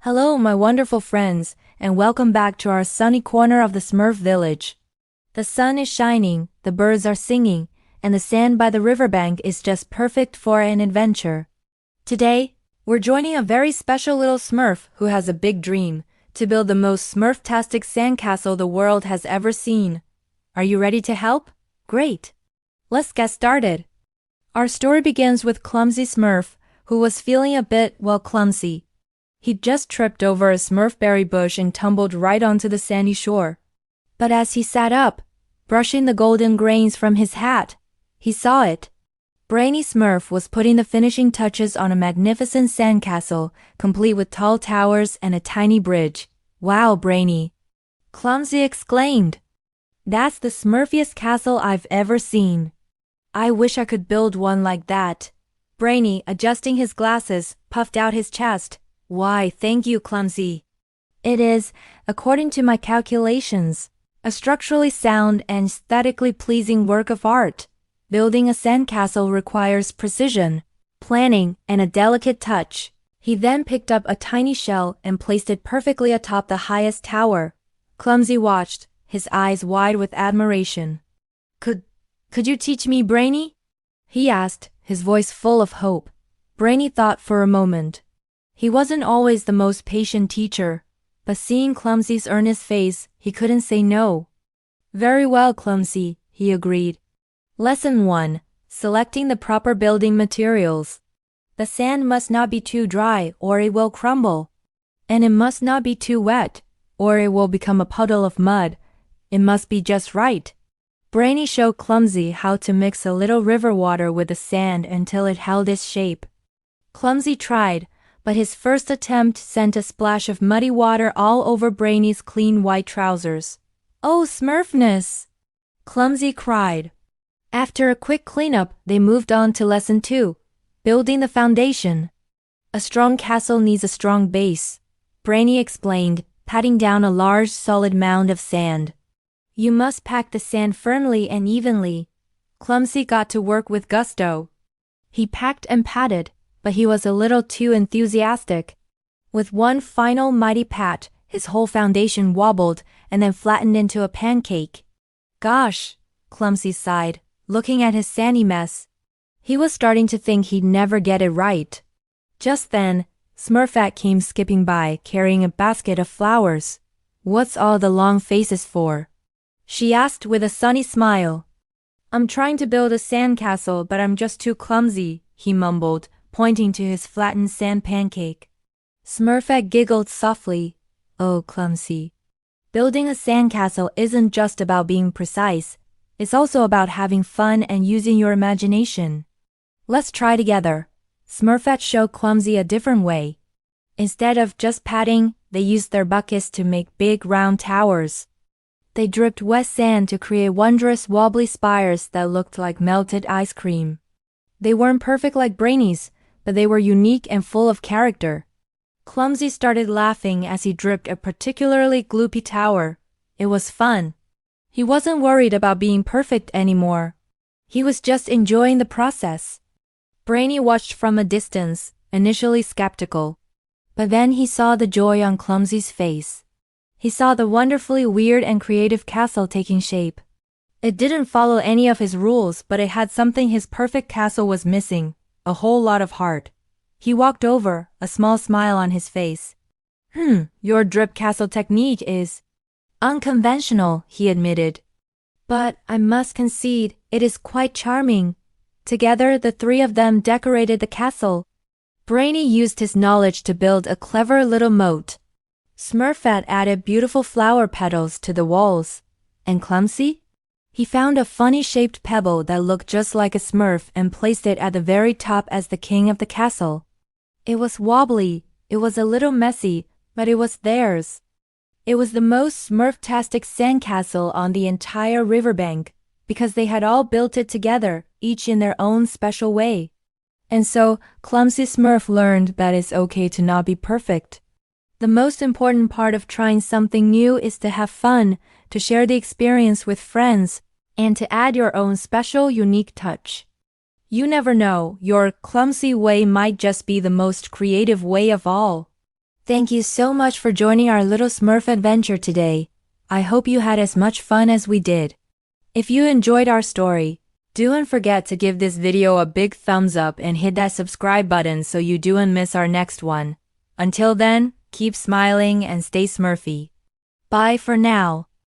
Hello, my wonderful friends, and welcome back to our sunny corner of the Smurf village. The sun is shining, the birds are singing, and the sand by the riverbank is just perfect for an adventure. Today, we're joining a very special little Smurf who has a big dream to build the most Smurftastic sandcastle the world has ever seen. Are you ready to help? Great! Let's get started. Our story begins with Clumsy Smurf, who was feeling a bit, clumsy. He'd just tripped over a smurfberry bush and tumbled right onto the sandy shore. But as he sat up, brushing the golden grains from his hat, he saw it. Brainy Smurf was putting the finishing touches on a magnificent sandcastle, complete with tall towers and a tiny bridge. Wow, Brainy! Clumsy exclaimed. That's the smurfiest castle I've ever seen. I wish I could build one like that. Brainy, adjusting his glasses, puffed out his chest. Why, thank you, Clumsy. It is, according to my calculations, a structurally sound and aesthetically pleasing work of art. Building a sandcastle requires precision, planning, and a delicate touch. He then picked up a tiny shell and placed it perfectly atop the highest tower. Clumsy watched, his eyes wide with admiration. Could you teach me, Brainy? He asked, his voice full of hope. Brainy thought for a moment. He wasn't always the most patient teacher, but seeing Clumsy's earnest face, he couldn't say no. Very well, Clumsy, he agreed. Lesson 1. Selecting the proper building materials. The sand must not be too dry or it will crumble. And it must not be too wet, or it will become a puddle of mud. It must be just right. Brainy showed Clumsy how to mix a little river water with the sand until it held its shape. Clumsy tried, but his first attempt sent a splash of muddy water all over Brainy's clean white trousers. Oh, Smurfness! Clumsy cried. After a quick cleanup, they moved on to Lesson 2, building the foundation. A strong castle needs a strong base, Brainy explained, patting down a large solid mound of sand. You must pack the sand firmly and evenly. Clumsy got to work with gusto. He packed and patted, but he was a little too enthusiastic. With one final mighty pat, his whole foundation wobbled and then flattened into a pancake. Gosh, Clumsy sighed, looking at his sandy mess. He was starting to think he'd never get it right. Just then, Smurfette came skipping by, carrying a basket of flowers. What's all the long faces for? She asked with a sunny smile. I'm trying to build a sandcastle, but I'm just too clumsy, he mumbled, pointing to his flattened sand pancake. Smurfette giggled softly. Oh, Clumsy. Building a sandcastle isn't just about being precise. It's also about having fun and using your imagination. Let's try together. Smurfette showed Clumsy a different way. Instead of just patting, they used their buckets to make big round towers. They dripped wet sand to create wondrous wobbly spires that looked like melted ice cream. They weren't perfect like Brainy's, but they were unique and full of character. Clumsy started laughing as he dripped a particularly gloopy tower. It was fun. He wasn't worried about being perfect anymore. He was just enjoying the process. Brainy watched from a distance, initially skeptical. But then he saw the joy on Clumsy's face. He saw the wonderfully weird and creative castle taking shape. It didn't follow any of his rules, but it had something his perfect castle was missing. A whole lot of heart. He walked over, a small smile on his face. Your drip castle technique is unconventional, he admitted. But I must concede, it is quite charming. Together, the three of them decorated the castle. Brainy used his knowledge to build a clever little moat. Smurfette added beautiful flower petals to the walls. And Clumsy? He found a funny-shaped pebble that looked just like a Smurf and placed it at the very top as the king of the castle. It was wobbly, it was a little messy, but it was theirs. It was the most Smurftastic sandcastle on the entire riverbank, because they had all built it together, each in their own special way. And so, Clumsy Smurf learned that it's okay to not be perfect. The most important part of trying something new is to have fun, to share the experience with friends, and to add your own special, unique touch. You never know, your clumsy way might just be the most creative way of all. Thank you so much for joining our little Smurf adventure today. I hope you had as much fun as we did. If you enjoyed our story, don't forget to give this video a big thumbs up and hit that subscribe button so you don't miss our next one. Until then, keep smiling and stay Smurfy. Bye for now.